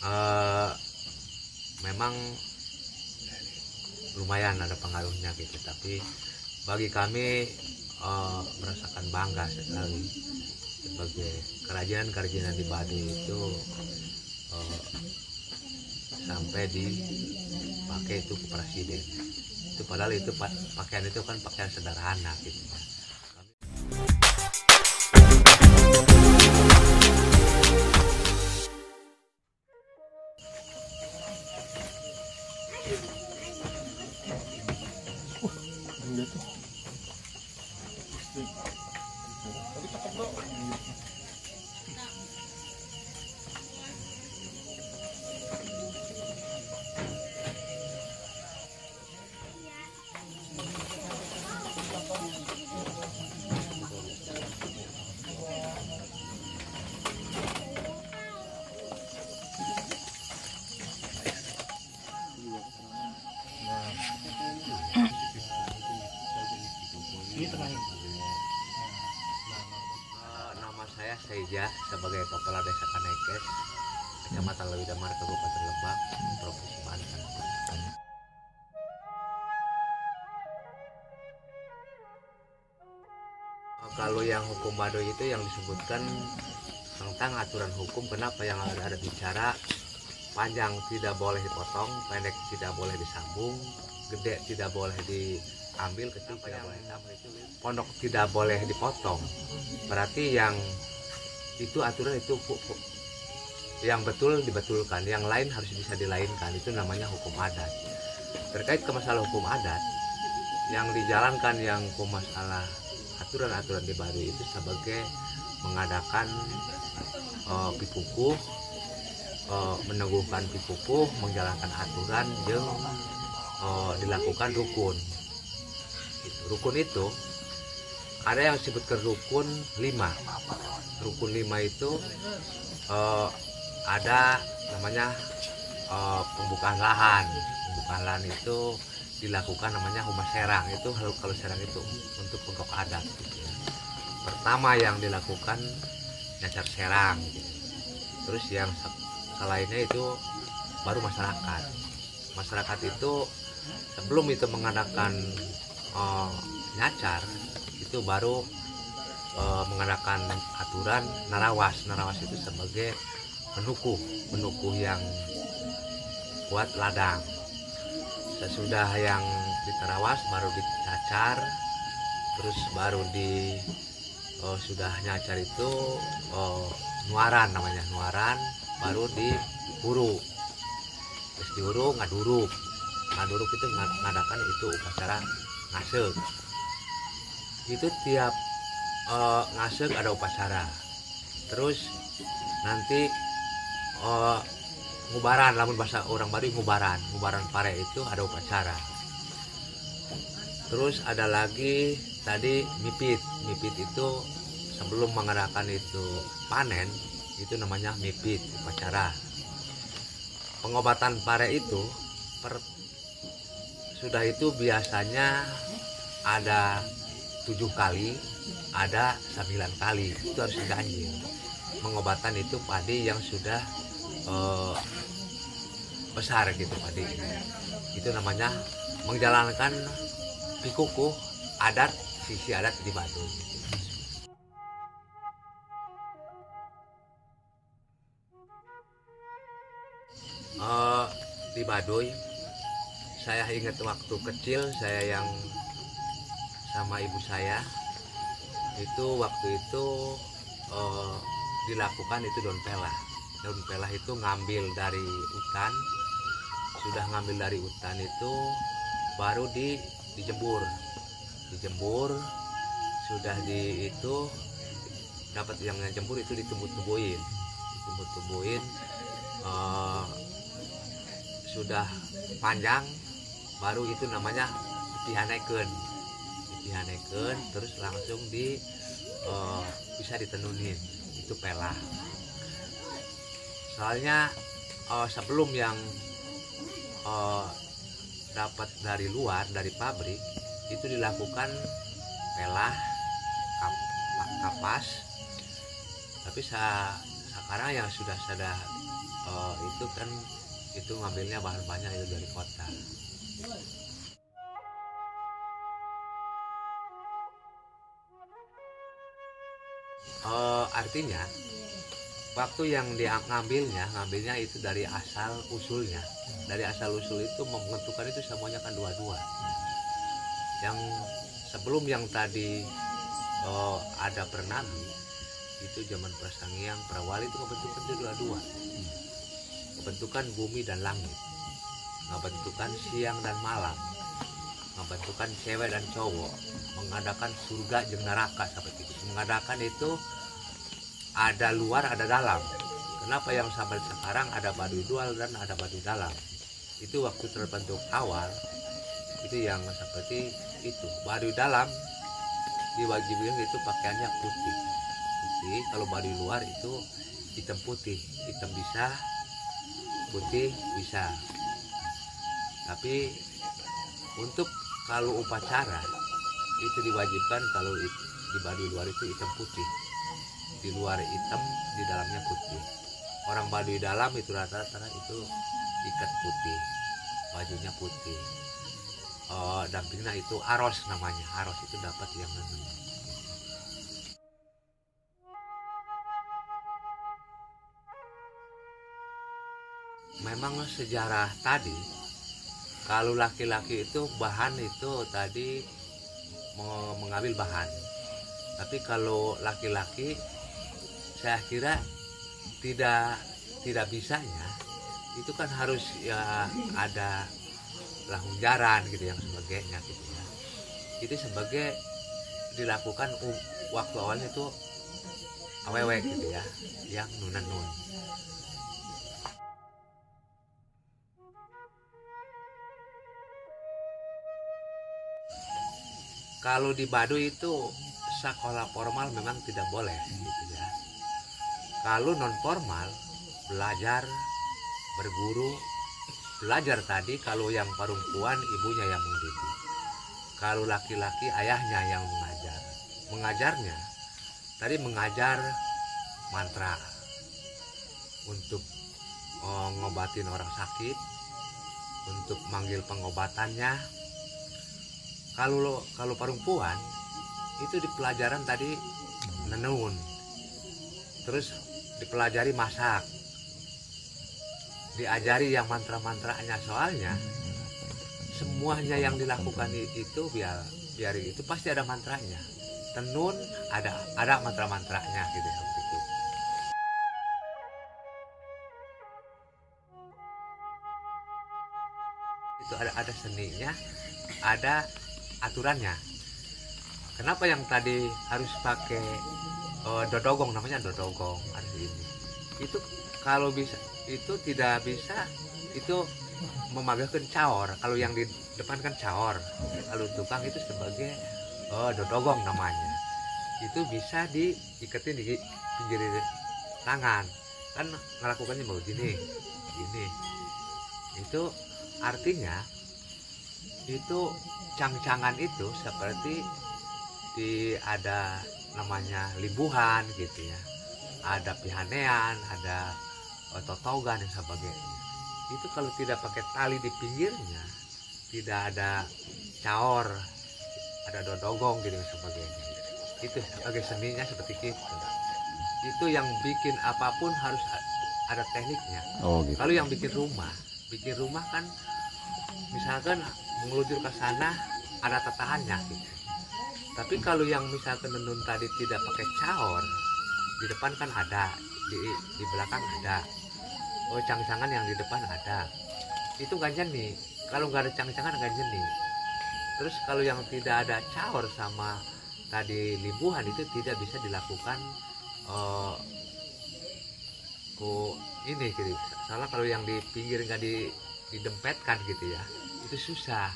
eh, memang lumayan ada pengaruhnya gitu, tapi bagi kami merasakan bangga sekali sebagai kerajinan di Baduy itu eh, sampai dipakai itu ke presiden. Itu padahal itu pakaian itu kan pakaian sederhana gitu. Nama saya Seija sebagai Kepala Desa Kanekes, Kecamatan Lewidamar, Kabupaten Lebak, Provinsi Banten. Kalau yang hukum Baduy itu yang disebutkan tentang aturan hukum, kenapa yang ada bicara panjang tidak boleh dipotong, pendek tidak boleh disambung, gede tidak boleh diambil, kecil tidak boleh ditambah, pondok tidak boleh dipotong. Berarti yang itu aturan itu yang betul dibetulkan, yang lain harus bisa dilainkan. Itu namanya hukum adat. Terkait ke masalah hukum adat yang dijalankan, yang ke masalah aturan-aturan di Baduy itu sebagai mengadakan pikukuh, meneguhkan pikukuh, menjalankan aturan yang dilakukan rukun. Rukun itu ada yang disebutkan rukun 5. Rukun 5 itu ada namanya pembukaan lahan. Pembukaan lahan itu dilakukan namanya humas serang. Itu kalau serang itu untuk pokok adat gitu ya. Pertama yang dilakukan nyacar serang gitu. Terus yang selainnya itu baru masyarakat. Masyarakat itu sebelum itu mengadakan nyacar itu baru mengadakan aturan narawas. Narawas itu sebagai penukuh yang buat ladang. Sesudah yang ditarawas baru dicacar, terus baru sudah nyacar itu nuaran, namanya nuaran, baru dihuru. Terus dihuru ngaduruk itu ngadakan itu upacara ngaseg. Itu tiap ngaseg ada upacara. Terus nanti ngubaran, lamun bahasa orang Baduy ngubaran pare itu ada upacara. Terus ada lagi tadi mipit itu sebelum mengadakan itu panen, itu namanya mipit, upacara. Pengobatan pare itu sudah itu biasanya ada 7 kali, ada 9 kali, itu harus diganjil. Pengobatan itu padi yang sudah besar gitu padi. Itu namanya menjalankan pikukuh adat, sisi adat di Baduy. Di Baduy saya ingat waktu kecil saya yang sama ibu saya itu waktu itu dilakukan itu daun pelah. Daun pelah itu ngambil dari hutan, sudah ngambil dari hutan itu baru dijemur, sudah itu dapat yang jemur itu ditumbuh-tumbuhin, sudah panjang baru itu namanya dipihaneken, terus langsung bisa ditenunin, itu pelah. Soalnya sebelum yang dapat dari luar, dari pabrik, itu dilakukan pelah, kapas. Tapi sekarang yang sudah itu kan itu ngambilnya bahan banyak itu dari kota. Artinya waktu yang dia ngambilnya itu dari asal usulnya. Dari asal usul itu menentukan itu semuanya kan dua-dua. Yang sebelum yang tadi ada pernabi itu zaman Prasangiang Prawali itu membentukkan itu dua-dua. Membentukkan bumi dan langit, membentukkan siang dan malam, membentukkan cewek dan cowok, mengadakan surga jeung neraka seperti itu. Mengadakan itu ada luar ada dalam. Kenapa yang sampai sekarang ada Baduy luar dan ada Baduy dalam? Itu waktu terbentuk awal itu yang seperti itu. Baduy dalam diwajibkan itu pakaiannya putih. Kalau Baduy luar itu hitam putih, hitam bisa, putih bisa. Tapi untuk kalau upacara itu diwajibkan kalau di Baduy luar itu hitam putih, di luar hitam, di dalamnya putih. Orang Baduy dalam itu rata-rata itu ikat putih, bajunya putih. Dampingnya itu aros namanya, aros itu dapat yang memang sejarah tadi kalau laki-laki itu bahan itu tadi mengambil bahan, tapi kalau laki-laki saya kira tidak bisanya itu kan harus ya ada lahunjaran gitu yang sebagainya gitu ya. Itu sebagai dilakukan waktu awalnya itu awewek gitu ya, yang nun. Kalau di Baduy itu sekolah formal memang tidak boleh gitu ya. Kalau non formal belajar, berguru, belajar tadi kalau yang perempuan ibunya yang mendidik. Kalau laki-laki ayahnya yang mengajar. Mengajarnya tadi mengajar mantra untuk ngobatin orang sakit, untuk manggil pengobatannya. Kalau perempuan itu di pelajaran tadi nenun, terus dipelajari masak, diajari yang mantra-mantranya. Soalnya semuanya yang dilakukan itu biar itu pasti ada mantranya. Tenun ada mantra-mantranya gitu seperti itu. Itu ada seninya, ada aturannya. Kenapa yang tadi harus pakai dodogong, namanya dodogong hari ini? Itu kalau bisa itu tidak bisa itu memagahkan caor. Kalau yang di depan kan caor, kalau tukang itu sebagai dodogong namanya. Itu bisa diiketin di pinggir tangan, kan melakukannya begini gini. Itu artinya itu cang-cangan itu seperti ada namanya libuhan gitu ya, ada pihanean, ada totogan dan sebagainya. Itu kalau tidak pakai tali di pinggirnya, tidak ada caor, ada dodogong gitu dan sebagainya. Itu sebagai seninya seperti itu. Itu yang bikin apapun harus ada tekniknya. Gitu. Kalau yang bikin rumah kan misalkan mengeluncur ke sana ada tatahannya gitu. Tapi kalau yang misalkan nenun tadi tidak pakai caor, di depan kan ada, di belakang ada, cang-cangan yang di depan ada, itu nggak nyeni. Kalau nggak ada cang-cangan nggak nyeni. Terus kalau yang tidak ada caor sama tadi libuhan itu tidak bisa dilakukan ini gitu. Soalnya kalau yang di pinggir nggak didempetkan gitu ya, itu susah.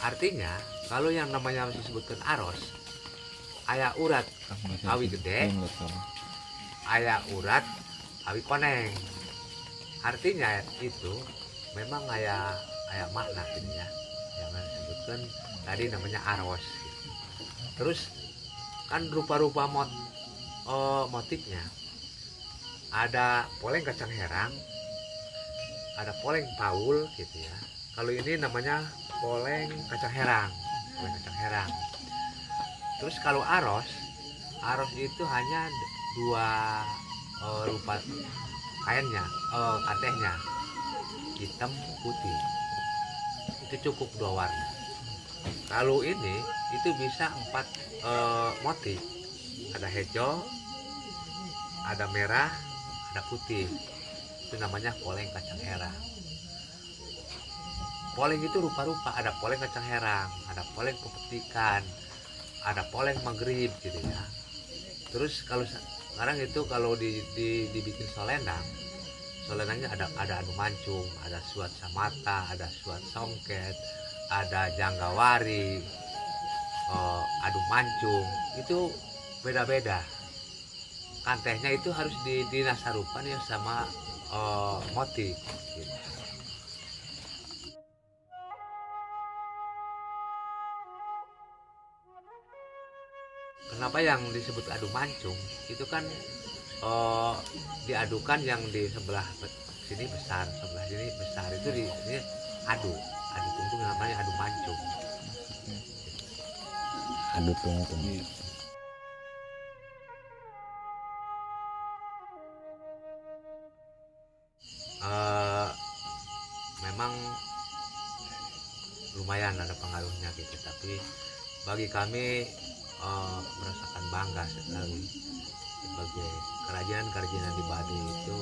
Artinya kalau yang namanya disebutkan aros, aya urat awi gede, aya urat awi koneng. Artinya itu memang aya makna gitu ya, yang disebutkan tadi namanya aros gitu. Terus kan rupa-rupa motifnya, ada poleng kacang herang, ada poleng paul gitu ya. Kalau ini namanya poleng kacang herang, poleng kacang herang. Terus kalau aros itu hanya dua rupa kainnya, katehnya hitam putih, itu cukup dua warna. Kalau ini itu bisa 4 motif, ada hijau, ada merah, ada putih. Itu namanya poleng kacang herang. Poleng itu rupa-rupa, ada poleng kacang herang, ada poleng pepetikan, ada poleng maghrib gitu ya. Terus kalau sekarang itu kalau dibikin solendangnya ada anu mancung, ada suat samata, ada suat songket, ada janggawari, adu mancung, itu beda-beda. Kantehnya itu harus dinasarupan ya sama motif gitu. Kenapa yang disebut adu mancung itu kan diadukan yang di sebelah sini besar, sebelah sini besar, itu di sini adu tungtung, namanya adu mancung. Adu tungtung. Memang lumayan ada pengaruhnya gitu, tapi bagi kami merasakan bangga sekali sebagai kerajinan di Baduy itu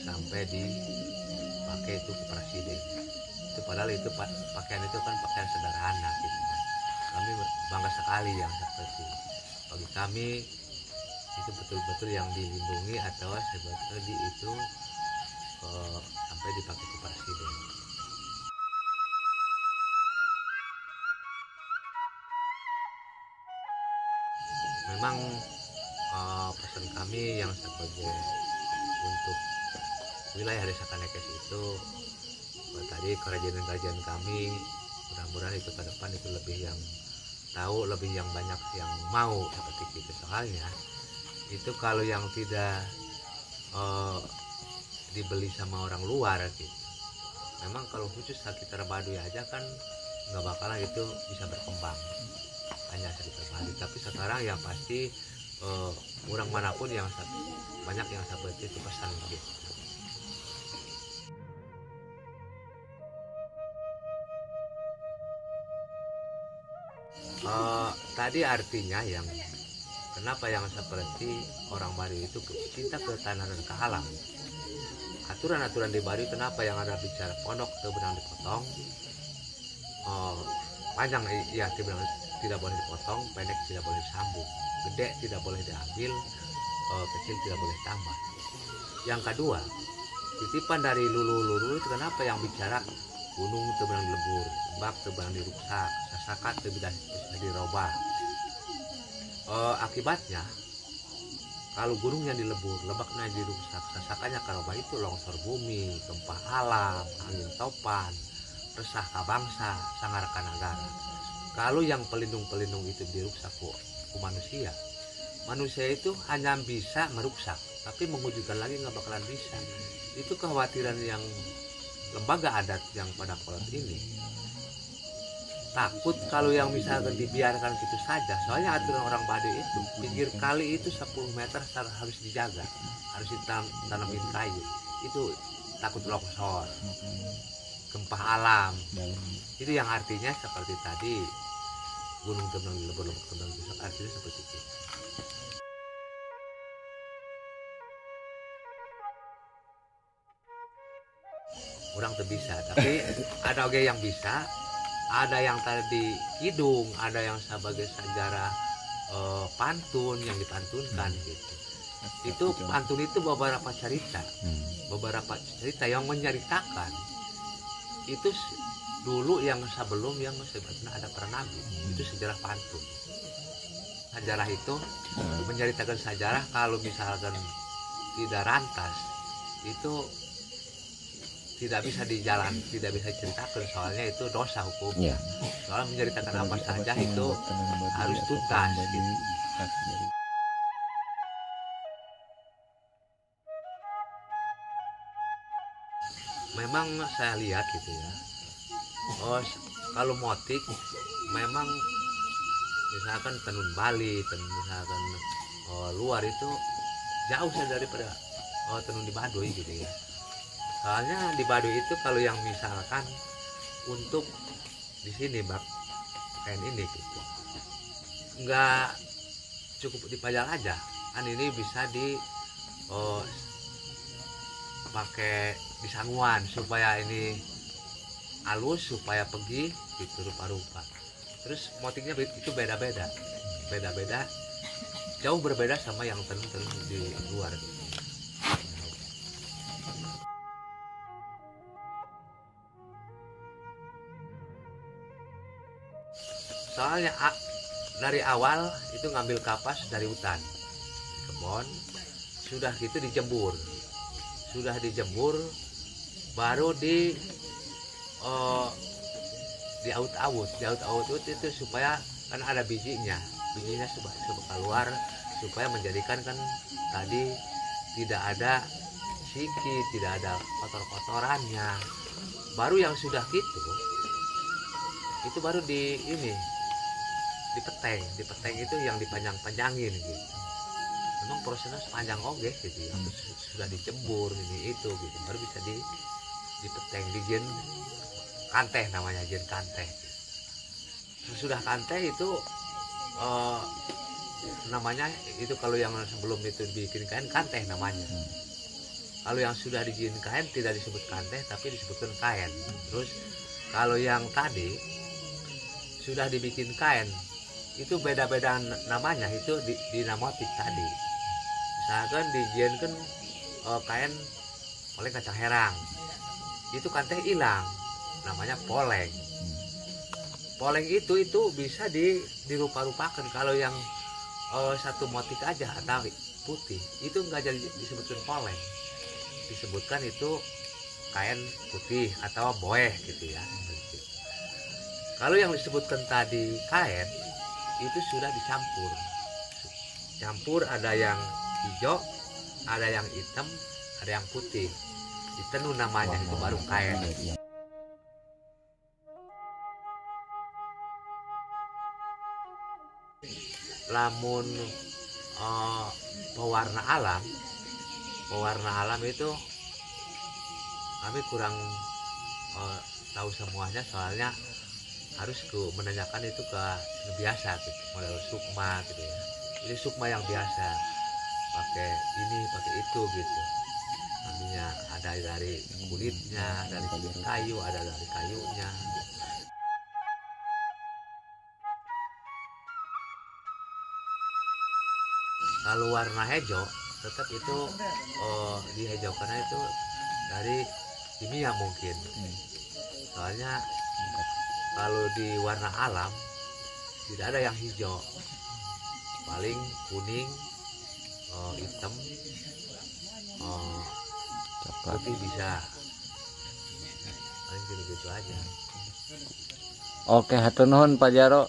sampai dipakai itu ke presiden. Itu padahal itu pakaian itu kan pakaian sederhana gitu kan. Kami bangga sekali yang seperti bagi kami itu betul-betul yang dilindungi atau seperti itu sampai dipakai ke presiden. Memang pesan kami yang sebagai untuk wilayah Desa Kanekes itu tadi kerajinan kami, mudah-mudahan itu ke depan itu lebih yang tahu, lebih yang banyak yang mau seperti itu. Soalnya itu kalau yang tidak dibeli sama orang luar gitu, memang kalau khusus sekitar Baduy aja kan nggak bakalan itu bisa berkembang hanya sekitar Baduy. Tapi sekarang yang pasti orang manapun yang banyak yang seperti itu pesan gitu. Tadi artinya yang kenapa yang seperti orang Baduy itu cinta ke tanah dan ke alam. Aturan-aturan di Baduy kenapa yang ada bicara pondok tebenang dipotong, panjang ya tidak boleh dipotong, pendek tidak boleh disambung, gede tidak boleh diambil, kecil tidak boleh tambah. Yang kedua, titipan dari lulu itu kenapa yang bicara gunung tebenang dilebur, bak tebenang diruksak, sasaka tidak dirobah. Akibatnya kalau gunungnya dilebur, lebaknya diruksak, sasakanya karobah, itu longsor bumi, gempa alam, angin topan, resah kabangsa, sangar kanagara. Kalau yang pelindung itu diruksak ku manusia itu hanya bisa meruksak, tapi mewujudkan lagi nggak bakalan bisa. Itu kekhawatiran yang lembaga adat yang pada kolot ini takut kalau yang misalkan dibiarkan gitu saja. Soalnya aturan orang Baduy itu pinggir kali itu 10 meter harus dijaga, harus ditanamin kayu. Itu takut longsor, gempa alam. Itu yang artinya seperti tadi gunung tebenang dilebur, lebak tebenang diruksak, artinya seperti itu. Orang tuh bisa, tapi ada oke yang bisa, ada yang tadi kidung, ada yang sebagai sejarah pantun yang dipantunkan gitu. Itu pantun itu beberapa cerita yang menceritakan itu dulu yang sebelum yang sebetulnya ada para nabi. Itu sejarah pantun. Sejarah itu menceritakan sejarah, kalau misalkan tidak rantas itu tidak bisa tidak bisa diceritakan, soalnya itu dosa hukum. Soalnya menceritakan apa saja itu harus tuntas gitu. Memang saya lihat gitu ya, kalau motif memang misalkan tenun Bali, misalkan luar itu jauh daripada tenun di Baduy gitu ya. Soalnya di Baduy itu kalau yang misalkan untuk di sini bak kain ini gitu, nggak cukup dipajang aja, kan ini bisa di pakai disangguan supaya ini halus, supaya pergi gitu rupa-rupa. Terus motifnya itu beda-beda, jauh berbeda sama yang tenun di luar. Soalnya dari awal itu ngambil kapas dari hutan, kebun, sudah gitu dijemur, baru diaut-aut itu supaya kan ada bijinya supaya keluar, supaya menjadikan kan tadi tidak ada siki, tidak ada kotor-kotorannya. Baru yang sudah gitu itu baru dipeteng itu yang dipanjang-panjangin gitu. Memang prosesnya sepanjang oge gitu ya. Sudah dijemur ini itu gitu, baru bisa dipeteng, di jen kanteh namanya, jen kanteh. Sudah kanteh itu namanya itu, kalau yang sebelum itu dibikin kain kanteh namanya. Kalau yang sudah dijin kain tidak disebut kanteh tapi disebutkan kain. Terus kalau yang tadi sudah dibikin kain itu beda-beda namanya, itu di motif tadi. Misalkan dijinkan kain oleh kacang herang, itu kanteh hilang, namanya poleng. Poleng itu bisa dirupa-rupakan. Kalau yang satu motif aja atau putih itu nggak jadi disebutkan poleng, disebutkan itu kain putih atau boeh gitu ya. Kalau yang disebutkan tadi kain itu sudah campur, ada yang hijau, ada yang hitam, ada yang putih, ditenun namanya, itu baru kain. Lamun pewarna alam itu kami kurang tahu semuanya, soalnya harus menanyakan itu ke biasa gitu, model sukma gitu ya. Ini sukma yang biasa, pakai ini pakai itu gitu. Artinya ada dari kulitnya, dari kulit kayu, ada dari kayunya. Kalau warna hijau tetap itu dihijaukannya itu dari kimia mungkin. Soalnya kalau di warna alam tidak ada yang hijau, paling kuning, hitam, putih bisa, paling gitu aja. Oke, hatur nuhun Pak Jaro.